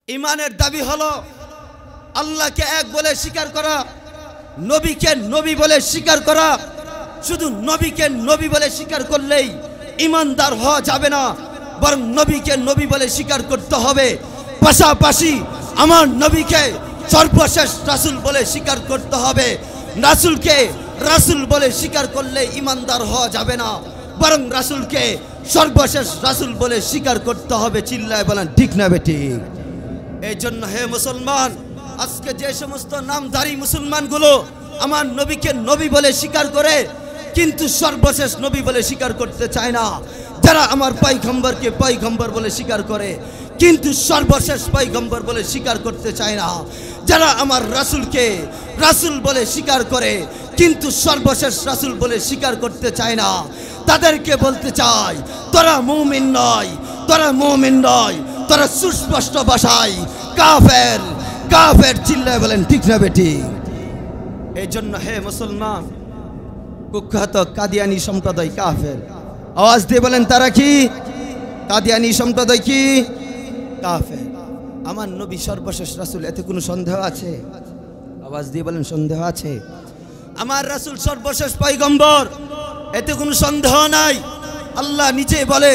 ইমানের দাবি হলো আল্লাহকে এক বলে স্বীকার করা, নবীকে নবী বলে স্বীকার করা। শুধু নবীকে নবী বলে স্বীকার করলেই ইমানদার হওয়া যাবে না, বরং নবীকে নবী বলে স্বীকার করতে হবে। পাশাপাশি আমার নবীকে সর্বশেষ রাসূল বলে স্বীকার করতে হবে। রাসূলকে রাসূল বলে স্বীকার করলে ইমানদার হওয়া যাবে না, বরং রাসূলকে সর্বশেষ রাসূল বলে স্বীকার করতে হবে। চিল্লায় বলেন ঠিক না বেঠিক? এই জন্য হে মুসলমান, আজকে যে সমস্ত নামধারী মুসলমানগুলো আমার নবীকে নবী বলে স্বীকার করে কিন্তু সর্বশেষ নবী বলে স্বীকার করতে চায় না, যারা আমার পয়গম্বরকে পয়গম্বর বলে স্বীকার করে কিন্তু সর্বশেষ পয়গম্বর বলে স্বীকার করতে চায় না, যারা আমার রাসূলকে রাসূল বলে স্বীকার করে কিন্তু সর্বশেষ রাসূল বলে স্বীকার করতে চায় না, তাদেরকে বলতে চাই তোরা মুমিন নয়, তোরা মুমিন নয়, তোরা সুস্পষ্ট ভাষায় কাফের। কাফের চিল্লায় বলেন ঠিক না বেঠিক? এই জন্য হে মুসলমান, কুখ্যাত কাদিয়ানী সম্প্রদায় কাফের। আওয়াজ দিয়ে বলেন তারা কি? কাদিয়ানী সম্প্রদায় কি? কাফের। আমার নবী সর্বশেষ রাসূল, এতে কোনো সন্দেহ আছে? আওয়াজ দিয়ে বলেন সন্দেহ আছে? আমার রাসূল সর্বশেষ পয়গম্বর, এতে কোনো সন্দেহ নাই। আল্লাহ নিচে বলে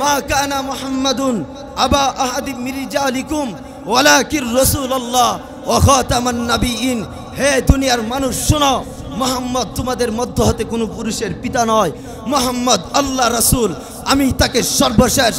মা কানা মুহাম্মাদুন আবা আহাদিম মির রিজালিকুম ওয়ালাকির রাসূলুল্লাহ ওয়া খাতামান নাবিয়িন। হে দুনিয়ার মানুষ শোনো, মুহাম্মদ তোমাদের মধ্য হতে কোনো পুরুষের পিতা নয়, মুহাম্মদ আল্লাহ রাসূল, আমি তাকে সর্বশেষ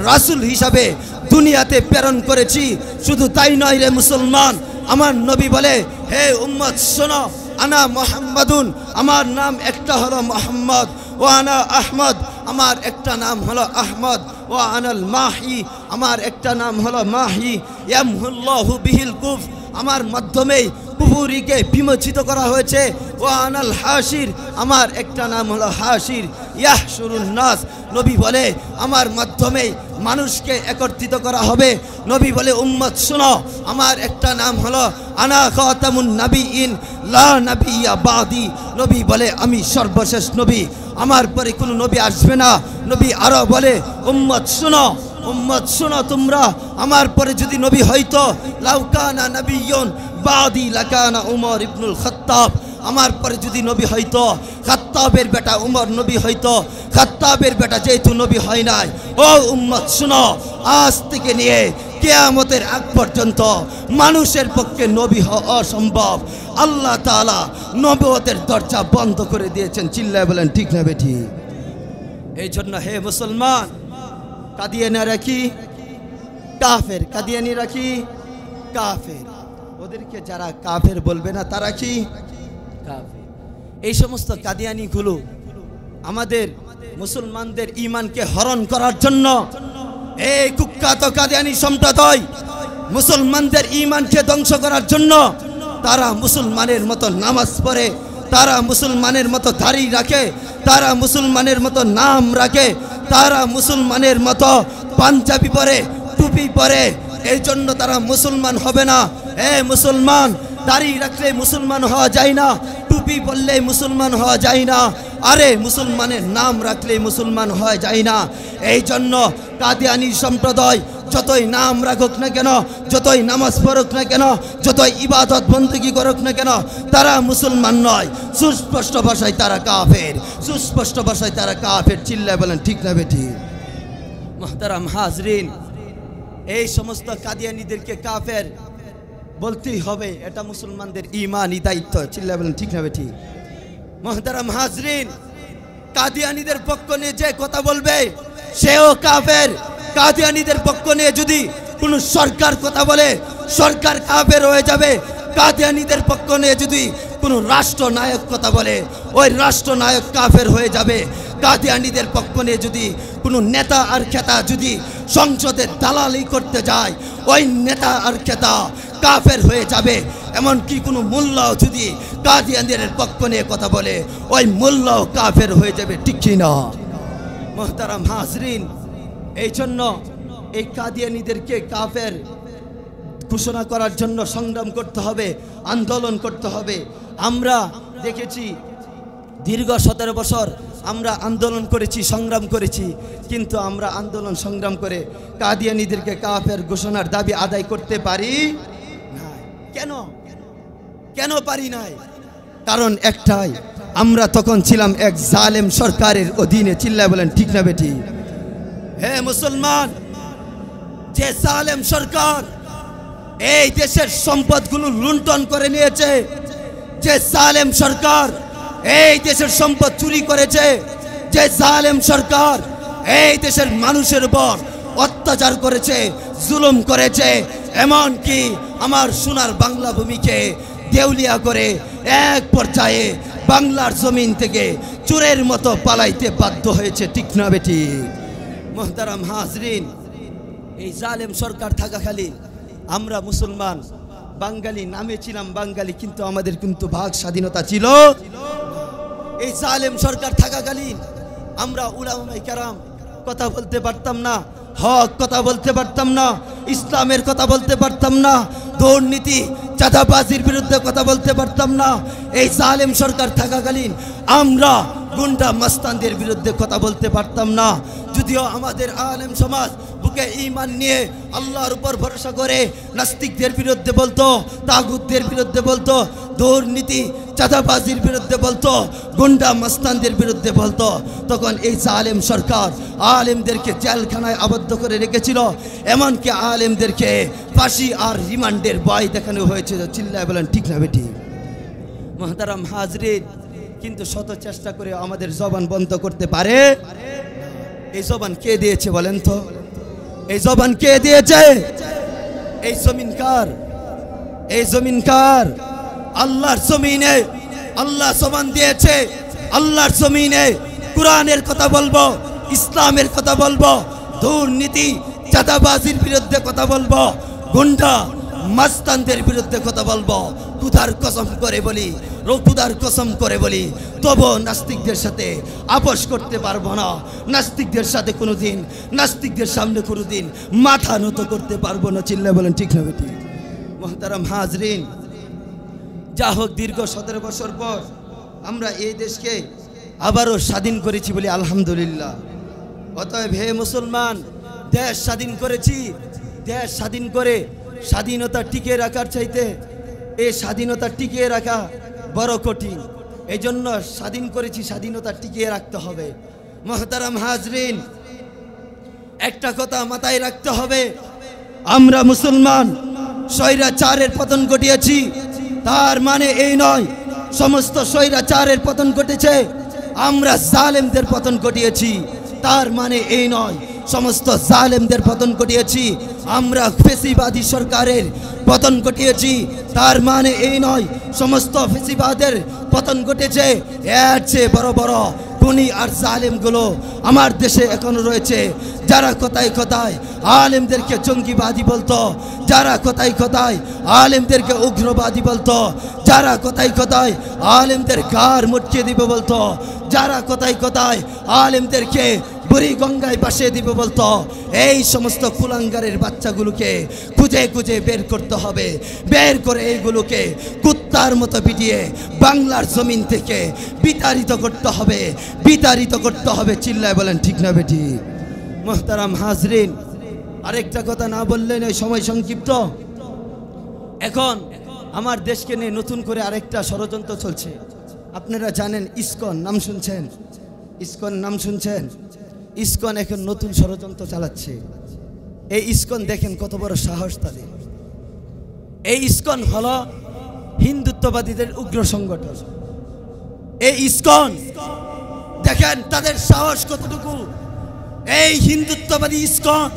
রাসূল হিসাবে দুনিয়াতে প্রেরণ করেছি। শুধু তাই নয় রে মুসলমান, আমার নবী বলে হে উম্মত শোনো, আনা মুহাম্মাদুন, আমার নাম একটা হলো মুহাম্মদ, ও আনা আহমদ, আমার একটা নাম হলো আহমদ, ও আনাল মাহি, আমার একটা নাম হলো মাহি, ইয়ামহুল্লাহু বিহিল কুফ, আমার মাধ্যমেই কুফরিকে বিমোচিত করা হয়েছে, ও আনাল হাসির, আমার একটা নাম হলো হাসির, ইয়াহশুরুন নাস, নবী বলে আমার মাধ্যমেই মানুষকে একত্রিত করা হবে। নবী বলে উম্মত শোনো, আমার একটা নাম হলো আনা খাতামুন নাবিয়িন লা নাবিয়্যা বাদি, নবী বলে আমি সর্বশেষ নবী, আমার পরে কোনো নবী আসবে না। নবী আরো বলে উম্মত শোনো, উম্মত শোনো, তোমরা আমার পরে যদি নবী হইতো লাউ কানা নাবিয়্যুন বাদি লাকানা উমর ইবনুল খাত্তাব, আমার পরে যদি নবী হইতো খাত্তাবের বেটা উমর নবী হইতো। খাত্তাবের বেটা যেহেতু নবী হয় নাই, ও উম্মত শুনো, আজ থেকে নিয়ে কিয়ামতের আগ পর্যন্ত মানুষের পক্ষে নবী হওয়া অসম্ভব। আল্লাহ তাআলা নবুয়তের দরজা বন্ধ করে দিয়েছেন। চিল্লায় বলেন ঠিক না বেঠিক? এই জন্য হে মুসলমান, কাদিয়ানীরা কি? কাফের। কাদিয়ানীরা কি? কাফের। ওদেরকে যারা কাফের বলবে না তারা কি? কাফের। এই সমস্ত কাদিয়ানীগুলো আমাদের মুসলমানদের ঈমানকে হরণ করার জন্য, এই কুখ্যাত কাদিয়ানী সম্প্রদায় মুসলমানদের ঈমানকে ধ্বংস করার জন্য তারা মুসলমানের মতো নামাজ পড়ে, তারা মুসলমানের মতো দাড়ি রাখে, তারা মুসলমানের মতো নাম রাখে, তারা মুসলমানের মতো পাঞ্জাবি পরে, টুপি পরে। এই জন্য তারা মুসলমান হবে না। এ মুসলমান, দাড়ি রাখলে মুসলমান হওয়া যায় না, টুপি পরলে মুসলমান হওয়া যায় না, আরে মুসলমানের নাম রাখলে মুসলমান হওয়া যায় না। এই জন্য কাদিয়ানী সম্প্রদায় যতই নাম রাখুক না কেন, যতই নামাজ পড়ুক না কেন, যতই ইবাদত বন্দেগী করুক না কেন, তারা মুসলমান নয়। সুস্পষ্ট ভাষায় তারা কাফের, সুস্পষ্ট ভাষায় তারা কাফের। চিল্লায় বলেন ঠিক না বেঠিক? মুহতারাম হাজরিন, এই সমস্ত কাদিয়ানীদেরকে কাফের বলতেই হবে, এটা মুসলমানদের ঈমানি দায়িত্ব। চিল্লায় বলেন ঠিক না বেঠিক? মুহতারাম হাজরিন, কাদিয়ানীদের পক্ষ নিয়ে যে কথা বলবে সেও কাফের। কাদিয়ানীদের পক্ষ নিয়ে যদি কোনো সরকার কথা বলে সরকার কাফের হয়ে যাবে। কাদিয়ানীদের পক্ষ নিয়ে যদি কোনো রাষ্ট্রনায়ক কথা বলে ওই রাষ্ট্রনায়ক কাফের হয়ে যাবে। কাদিয়ানীদের পক্ষ নিয়ে যদি কোনো নেতা আর খেতা যদি সংসদে দালালি করতে যায় ওই নেতা আর খেতা কাফের হয়ে যাবে। এমনকি কোনো মোল্লাও যদি কাদিয়ানীদের পক্ষ নিয়ে কথা বলে ওই মোল্লাও কাফের হয়ে যাবে। ঠিক কি না মুহতারাম হাজরিন? এই জন্য এই কাদিয়ানীদেরকে কাফের ঘোষণা করার জন্য সংগ্রাম করতে হবে, আন্দোলন করতে হবে। আমরা দেখেছি দীর্ঘ 17 বছর আমরা আন্দোলন করেছি, সংগ্রাম করেছি, কিন্তু আমরা আন্দোলন সংগ্রাম করে কাদিয়ানীদেরকে কাফের ঘোষণার দাবি আদায় করতে পারি না। কেন কেন পারি নাই? কারণ একটাই, আমরা তখন ছিলাম এক জালেম সরকারের অধীনে। চিল্লায় বলেন ঠিক না বেটি? হে মুসলমান, যে জালেম সরকার এই দেশের সম্পদগুলো লুণ্ঠন করে নিয়েছে, যে জালেম সরকার এই দেশের সম্পদ চুরি করেছে, যে জালেম সরকার এই দেশের মানুষের উপর অত্যাচার করেছে, জুলুম করেছে, এমনকি আমার সোনার বাংলা ভূমিকে দেউলিয়া করে এক পর্যায়ে বাংলার জমিন থেকে চোরের মতো পালাইতে বাধ্য হয়েছে। ঠিক না বেটি? মুহতারাম হাজরিন, এই জালেম সরকার থাকাকালীন আমরা মুসলমান বাঙালি নামে ছিলাম বাঙালি, কিন্তু আমাদের কিন্তু ভাগ স্বাধীনতা ছিল। এই জালেম সরকার থাকাকালীন আমরা উলামায়ে কেরাম কথা বলতে পারতাম না, হক কথা বলতে পারতাম না, ইসলামের কথা বলতে পারতাম না, দুর্নীতি চাঁদাবাজির বিরুদ্ধে কথা বলতে পারতাম না। এই জালেম সরকার থাকাকালীন আমরা গুন্ডা মাস্তানদের বিরুদ্ধে কথা বলতে পারতাম না। যদিও আমাদের আলেম সমাজ বুকে ঈমান নিয়ে আল্লাহর উপর ভরসা করে নাস্তিকদের বিরুদ্ধে বলতো, তাগুতদের বিরুদ্ধে বলতো, দুর্নীতি চাঁদাবাজির বিরুদ্ধে বলতো, গুন্ডা মাস্তানদের বিরুদ্ধে বলতো, তখন এই জালেম সরকার আলেমদেরকে জেলখানায় আবদ্ধ করে রেখেছিল, এমনকি আলেমদেরকে ফাঁসি আর রিমান্ডের ভয় দেখানো হয়েছিল। চিল্লায় বলেন ঠিক না বেটি? মুহতারাম হাজরিন, কিন্তু শত চেষ্টা করে আমাদের জবান বন্ধ করতে পারে। এই জবান কে দিয়েছে বলেন তো? এই জবান কে দিয়েছে? এই জমিন কার? এই জমিন কার? আল্লাহর জমিনে আল্লাহ জবান দিয়েছে। আল্লাহর জমিনে কোরআনের কথা বলবো, ইসলামের কথা বলবো, দুর্নীতি চাঁদাবাজির বিরুদ্ধে কথা বলবো, গুন্ডা মাস্তানদের বিরুদ্ধে কথা বলবো। খুদার কসম করে বলি, খুদার কসম করে বলি, তবু নাস্তিকদের সাথে আপোষ করতে পারবো না। নাস্তিকদের সাথে কোনোদিন, নাস্তিকদের সামনে কোনোদিন মাথা নত করতে পারবো না। চিল্লায় বলেন ঠিক না বেটি? মুহতারাম হাজরিন, যা হোক, দীর্ঘ 17 বছর পর আমরা এই দেশকে আবারও স্বাধীন করেছি বলি আলহামদুলিল্লাহ। অতএব হে মুসলমান, দেশ স্বাধীন করেছি, দেশ স্বাধীন করে স্বাধীনতা টিকিয়ে রাখার চাইতে এই স্বাধীনতা টিকিয়ে রাখা বড় কঠিন। এই জন্য স্বাধীন করেছি, স্বাধীনতা টিকিয়ে রাখতে হবে। মুহতারাম হাজরিন, একটা কথা মাথায় রাখতে হবে, আমরা মুসলমান স্বৈরাচারের পতন ঘটিয়েছি, তার মানে এই নয় সমস্ত স্বৈরাচারের পতন ঘটেছে। আমরা জালেমদের পতন ঘটিয়েছি, তার মানে এই নয় সমস্ত জালেমদের পতন ঘটিয়েছি। আমরা ফেসিবাদী সরকারের পতন ঘটিয়েছি, তার মানে এই নয় সমস্ত ফেসিবাদের পতন ঘটেছে। এর চেয়ে বড় বড় খুনি আর জালেমগুলো আমার দেশে এখনো রয়েছে, যারা কোথায় কোথায় আলেমদেরকে জঙ্গিবাদী বলতো, যারা কোথায় কোথায় আলেমদেরকে উগ্রবাদী বলতো, যারা কোথায় কোথায় আলেমদের ঘাড় মুটকিয়ে দিবে বলতো, যারা কোথায় কোথায় আলেমদেরকে বুড়ি গঙ্গায় ভাসিয়ে দিবে বলতো। এই সমস্ত কুলাঙ্গারের বাচ্চাগুলোকে খুঁজে খুঁজে বের করতে হবে, বের করে এইগুলোকে কুত্তার মতো পিটিয়ে বাংলার জমিন থেকে বিতাড়িত করতে হবে, বিতাড়িত করতে হবে। চিল্লায় বলেন ঠিক না বেটি? মুহতারাম হাজরিন, আরেকটা কথা না বললেন, এই সময় সংক্ষিপ্ত। এখন আমার দেশকে নিয়ে নতুন করে আরেকটা ষড়যন্ত্র চলছে। আপনারা জানেন ইসকন নাম শুনছেন? ইসকন নাম শুনছেন? ইসকন এখন নতুন ষড়যন্ত্র চালাচ্ছে। এই ইসকন দেখেন কত বড় সাহস তাদের। এই ইসকন হলো হিন্দুত্ববাদীদের উগ্র সংগঠন। এই ইসকন দেখেন তাদের সাহস কতটুকু। এই হিন্দুত্ববাদী ইসকন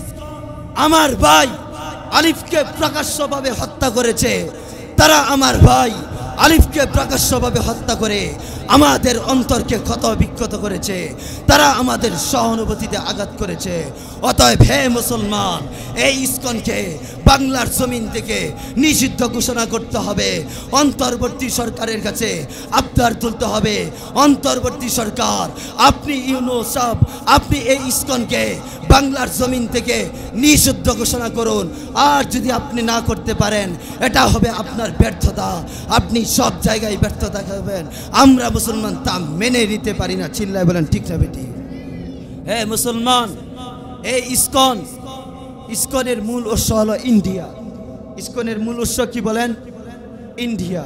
আমার ভাই আলিফকে প্রকাশ্যভাবে হত্যা করেছে। তারা আমার ভাই আলিফকে প্রকাশ্যভাবে হত্যা করে আমাদের অন্তরকে ক্ষত বিক্ষত করেছে, তারা আমাদের সহানুভূতিতে আঘাত করেছে। অতএব হে মুসলমান, এই ইসকনকে বাংলার জমিন থেকে নিষিদ্ধ ঘোষণা করতে হবে। অন্তর্বর্তী সরকারের কাছে আবদার তুলতে হবে, অন্তর্বর্তী সরকার আপনি ইউনূস সাহেব, আপনি এই ইসকনকে বাংলার জমিন থেকে নিষিদ্ধ ঘোষণা করুন। আর যদি আপনি না করতে পারেন, এটা হবে আপনার ব্যর্থতা, আপনি সব জায়গায় ব্যর্থতা খাবেন। আমরা মুসলমান তা মেনে নিতে পারি না। চিল্লায় বলেন ঠিক না বেটি? হে মুসলমান, এই ইসকনের মূল উৎস হলো ইন্ডিয়া। ইসকনের মূল উৎস কি বলেন? ইন্ডিয়া।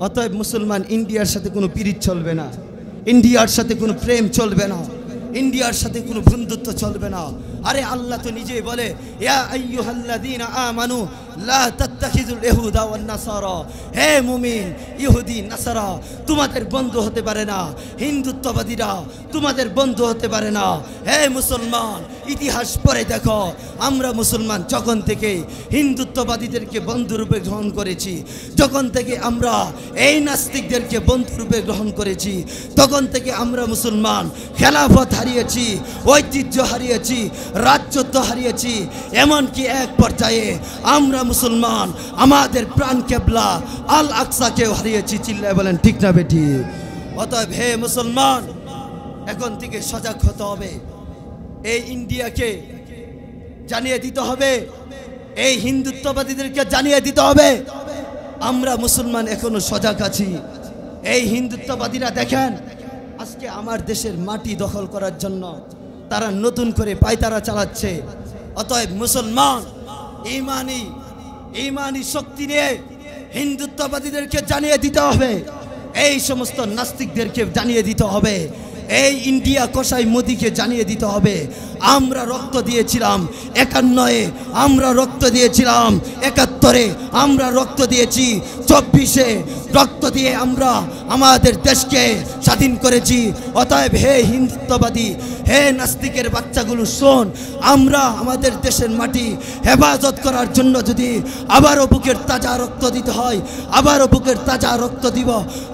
অতএব মুসলমান, ইন্ডিয়ার সাথে কোনো পিরিত চলবে না, ইন্ডিয়ার সাথে কোনো প্রেম চলবে না, ইন্ডিয়ার সাথে কোনো বন্ধুত্ব চলবে না। আরে আল্লাহ তো নিজেই বলে, ইয়া আইয়ুহাল্লাযীনা আমানু লা তাত্তাখিযুল ইহুদা ওয়ান নাসারা, হে মুমিন, ইহুদি নাসারা তোমাদের বন্ধু হতে পারে না, হিন্দুত্ববাদীরা তোমাদের বন্ধু হতে পারে না। হে মুসলমান, ইতিহাস পড়ে দেখো, আমরা মুসলমান যখন থেকে হিন্দুত্ববাদীদেরকে বন্ধুরূপে গ্রহণ করেছি, যখন থেকে আমরা এই নাস্তিকদেরকে বন্ধুরূপে গ্রহণ করেছি, তখন থেকে আমরা মুসলমান খেলাফত হারিয়েছি, ঐতিহ্য হারিয়েছি, রাজত্ব হারিয়েছি। এমনকি এক পর্যায়ে আমরা মুসলমান আমাদের প্রাণ কেবলা আল আকসাকেও হারিয়েছি। চিল্লায় বলেন ঠিক না বেটি? অতএব হে মুসলমান, এখন থেকে সজাগ হতে হবে। এই ইন্ডিয়াকে জানিয়ে দিতে হবে, এই হিন্দুত্ববাদীদেরকে জানিয়ে দিতে হবে আমরা মুসলমান এখনো সজাগ আছি। এই হিন্দুত্ববাদীরা দেখেন, আজকে আমার দেশের মাটি দখল করার জন্য তারা নতুন করে পায়তারা চালাচ্ছে। অতএব মুসলমান ইমানি শক্তি নিয়ে হিন্দুত্ববাদীদেরকে জানিয়ে দিতে হবে, এই সমস্ত নাস্তিকদেরকে জানিয়ে দিতে হবে, এই ইন্ডিয়া কসাই মোদিকে জানিয়ে দিতে হবে, আমরা রক্ত দিয়েছিলাম 51-এ, আমরা রক্ত দিয়েছিলাম 71-এ, আমরা রক্ত দিয়েছি 24-এ, রক্ত দিয়ে আমরা আমাদের দেশকে স্বাধীন করেছি। অতএব হে হিন্দুত্ববাদী, হে নাস্তিকের বাচ্চাগুলো শোন, আমরা আমাদের দেশের মাটি হেফাজত করার জন্য যদি আবারও বুকের তাজা রক্ত দিতে হয়, আবারও বুকের তাজা রক্ত দিব,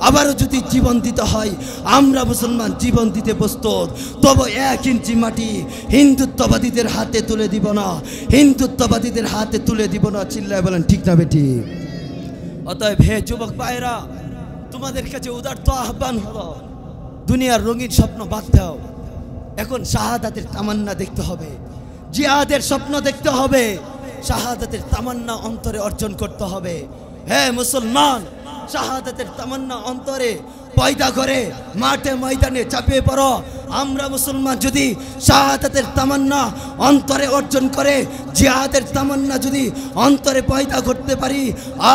আবারও যদি জীবন দিতে হয়, আমরা মুসলমান জীবন দিতে প্রস্তুত। তবে 1 ইঞ্চি মাটি হিন্দুত্ববাদীদের হাতে তুলে দিব না, হিন্দুত্ববাদীদের হাতে তুলে দিব না। চিল্লায় বলেন ঠিক না বেটি? অতএব হে যুবক ভাইরা, তোমাদের কাছে উদারত আহ্বান হলো, দুনিয়ার রঙিন স্বপ্ন বাদ দাও, এখন শাহাদাতের তামান্না দেখতে হবে, জিহাদের স্বপ্ন দেখতে হবে, শাহাদাতের তামান্না অন্তরে অর্জন করতে হবে। হে মুসলমান, শাহাদাতের তামান্না অন্তরে পয়দা করে মাঠে ময়দানে চাপিয়ে পড়ো। আমরা মুসলমান যদি শাহাদাতের তামান্না অন্তরে অর্জন করে, জিহাদের তামান্না যদি অন্তরে পয়দা করতে পারি,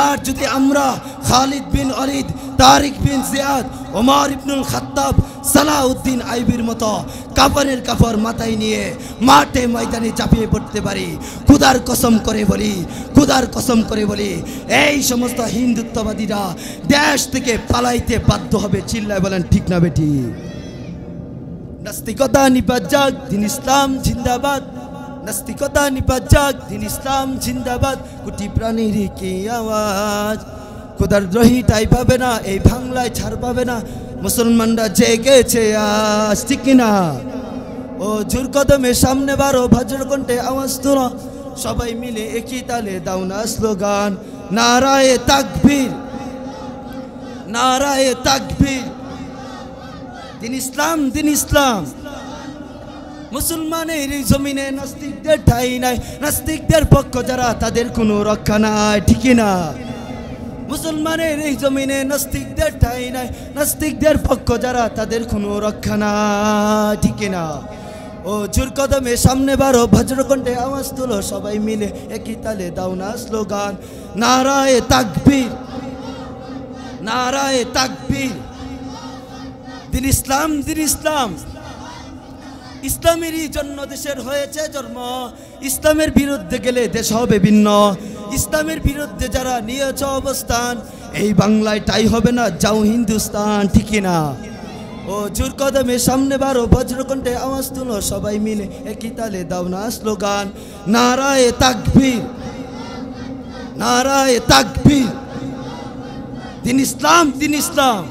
আর যদি আমরা খালিদ বিন ওয়ালিদ, তারিক বিন জিয়াদ, ওমর ইবনুল খাত্তাব, সালাউদ্দিন আইবির মতো কাফনের কাফর মাথায় নিয়ে মাঠে ময়দানে চাপিয়ে পড়তে পারি, খুদার কসম করে বলি, খুদার কসম করে বলি, এই সমস্ত হিন্দুত্ববাদীরা দেশ থেকে পালাইতে বাধ্য হবে। চিল্লায় বলেন ঠিক না বেটি? নাস্তিকতা নিপাত যাক, দিন ইসলাম জিন্দাবাদ, নাস্তিকতা নিপাত যাক, দিন ইসলাম জিন্দাবাদ, কোটি প্রাণীর কি আওয়াজ, খোদার দ্রোহীটাই পাবে না, এই বাংলায় ছাড় পাবে না, মুসলমানরা জেগেছে আজ, ঠিক কিনা? ও জোর কদমে সামনে বারো, ভজ্র কণ্ঠে আওয়াজ তোলো, সবাই মিলে একই তালে দাও না স্লোগান, নারায়ে তাকবীর, নারায়ে তাকবীর, দিন ইসলাম, দিন ইসলাম। মুসলমানের এই জমিনে নাস্তিকদের ঠাঁই নাই, নাস্তিকদের পক্ষ যারা তাদের কোনো রক্ষা নাই, ঠিক না? মুসলমানের এই জমিনে নাস্তিকদের ঠাঁই নাই, নাস্তিকদের পক্ষ যারা তাদের কোনো রক্ষা নাই, ঠিক না? ও জোর কদমে সামনে বারো, ভজ্রকণ্ঠে আওয়াজ তুলো, সবাই মিলে একই তালে দাও না স্লোগান, নারায়ে তাকবীর, নারায়ে তাকবীর, দিন ইসলাম, দিন ইসলাম। ইসলামেরই জন্য দেশের হয়েছে জন্ম, ইসলামের বিরুদ্ধে গেলে দেশ হবে ভিন্ন, ইসলামের বিরুদ্ধে যারা নিয়েছে অবস্থান, এই বাংলায় টাই হবে না, যাও হিন্দুস্তান, ঠিক না? ও জোর কদমে সামনে বারো, বজ্রকণ্ঠে আওয়াজ তুলো, সবাই মিলে একই তালে দাও না স্লোগান, নারায়ে তাকবীর, নারায়ে তাকবীর, দিন ইসলাম, দিন ইসলাম।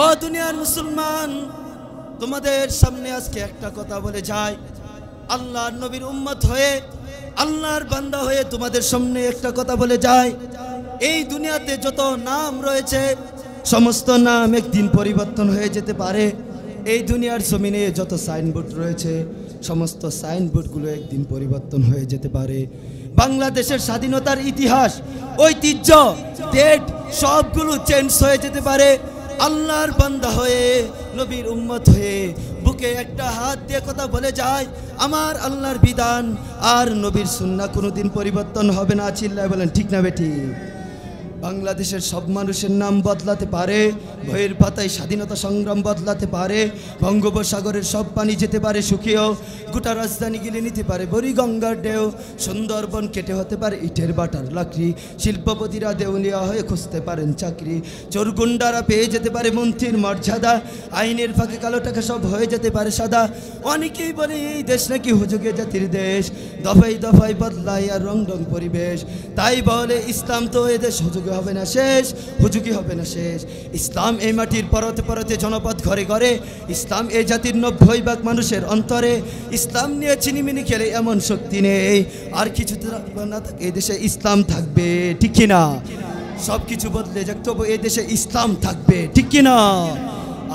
ও দুনিয়ার মুসলমান, তোমাদের সামনে আজকে একটা কথা বলে যাই, আল্লাহর নবীর উম্মত হয়ে, আল্লাহর বান্দা হয়ে তোমাদের সামনে একটা কথা বলে যাই, এই দুনিয়াতে যত নাম রয়েছে সমস্ত নাম একদিন পরিবর্তন হয়ে যেতে পারে। এই দুনিয়ার জমিনে যত সাইনবোর্ড রয়েছে সমস্ত সাইনবোর্ডগুলো একদিন পরিবর্তন হয়ে যেতে পারে। বাংলাদেশের স্বাধীনতার ইতিহাস, ঐতিহ্য, ডেট সবগুলো চেঞ্জ হয়ে যেতে পারে। আল্লাহর বান্দা হয়ে, নবীর উম্মত হয়ে বুকে একটা হাত দিয়ে কথা বলে যায়, আমার আল্লাহর বিধান আর নবীর সুন্নাহ কোনোদিন পরিবর্তন হবে না। চিল্লায় বলেন ঠিক না বেঠিক? বাংলাদেশের সব মানুষের নাম বদলাতে পারে, বইয়ের পাতায় স্বাধীনতা সংগ্রাম বদলাতে পারে, বঙ্গোপসাগরের সব পানি যেতে পারে শুকিয়েও, গোটা রাজধানী গিলে নিতে পারে বুড়িগঙ্গার ঢেউ, সুন্দরবন কেটে হতে পারে ইটের বাটার লাকড়ি, শিল্পপতিরা দেউলিয়া হয়ে খুঁজতে পারেন চাকরি, চোরগুন্ডারা পেয়ে যেতে পারে মন্ত্রীর মর্যাদা, আইনের ফাঁকে কালো টাকা সব হয়ে যেতে পারে সাদা। অনেকেই বলে এই দেশ নাকি হুজুগে জাতির দেশ, দফায় দফায় বদলায় আর রং রং পরিবেশ, তাই বলে ইসলাম তো এ দেশ হুজুগে হবে না শেষ, হুজুগি হবে না শেষ। ইসলাম এই মাটির পরতে পরতে জনপদ ঘরে ঘরে, ইসলাম এই জাতির 90% মানুষের অন্তরে, ইসলাম নিয়ে চিনিমিনি খেলে এমন শক্তি নেই আর কিছু না থাকে এই দেশে ইসলাম থাকবে, ঠিক কিনা? সব কিছু বদলে যাক তবু এই দেশে ইসলাম থাকবে, ঠিক কিনা?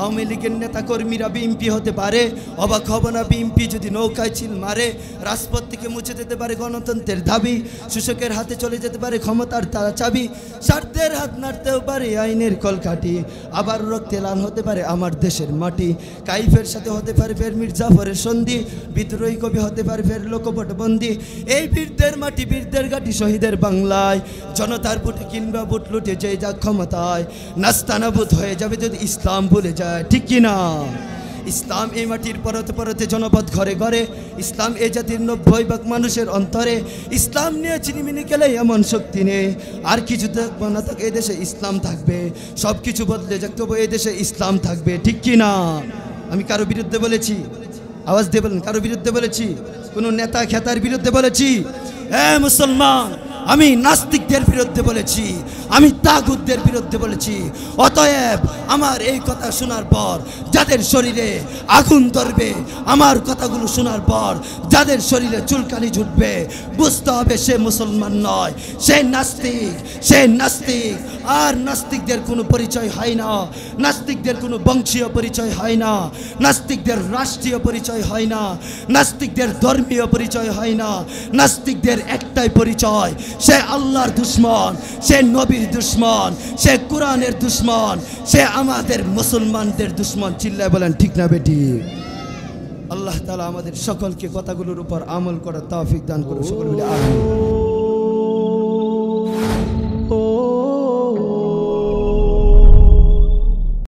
আওয়ামী লীগের নেতা কর্মীরা বিএমপি হতে পারে, অবাক হব না বিএমপি যদি নৌকায় চিল মারে, রাজপথ থেকে মুছে যেতে পারে গণতন্ত্রের দাবি, শোষকের হাতে চলে যেতে পারে ক্ষমতার তারা চাবি, স্বার্থের হাত নাড়তেও পারে আইনের কলকাঠি, আবার রক্তে লাল হতে পারে আমার দেশের মাটি, কাইফের সাথে হতে পারে ফের মীর জাফরের সন্ধি, বিদ্রোহী কবি হতে পারে ফের লোকপটবন্দি। এই বীরদের মাটি, বীরদের ঘাটি, শহীদের বাংলায় জনতার বুটে কিংবা বুট লুটে যে যা ক্ষমতায় নাস্তানাবুদ হয়ে যাবে যদি ইসলাম ভুলে যায়, ঠিক কিনা? ইসলাম এই মাটির পরতে পরতে জনপদ ঘরে ঘরে, ইসলাম এই জাতির 90% মানুষের অন্তরে, ইসলাম নিয়ে চিনিমিনি খেলে এমন শক্তি নেই আর কিছু থাকবে না থাকে এই দেশে ইসলাম থাকবে। সব কিছু বদলে যাক তবু এই দেশে ইসলাম থাকবে, ঠিক কিনা? আমি কারো বিরুদ্ধে বলেছি? আওয়াজ দিয়ে বলেন, কারো বিরুদ্ধে বলেছি? কোনো নেতা খেতার বিরুদ্ধে বলেছি? হ্যাঁ মুসলমান, আমি নাস্তিকদের বিরুদ্ধে বলেছি, আমি তাগুতদের বিরুদ্ধে বলেছি। অতএব আমার এই কথা শোনার পর যাদের শরীরে আগুন ধরবে, আমার কথাগুলো শোনার পর যাদের শরীরে চুলকানি ঝুটবে, বুঝতে হবে সে মুসলমান নয়, সে নাস্তিক, সে নাস্তিক। আর নাস্তিকদের কোনো পরিচয় হয় না, নাস্তিকদের কোনো বংশীয় পরিচয় হয় না, নাস্তিকদের রাষ্ট্রীয় পরিচয় হয় না, নাস্তিকদের ধর্মীয় পরিচয় হয় না, নাস্তিকদের একটাই পরিচয়, সে আল্লাহর দুশ্মন, সে নবীর দুশ্মন, সে কোরআনের দুশ্মন, সে আমাদের মুসলমানদের দুশ্মন। চিল্লায় বলেন ঠিক না বেটি? আল্লাহ তাআলা আমাদের সকলকে কথাগুলোর উপর আমল করার তৌফিক দান করুন। সকলে বলি আমিন।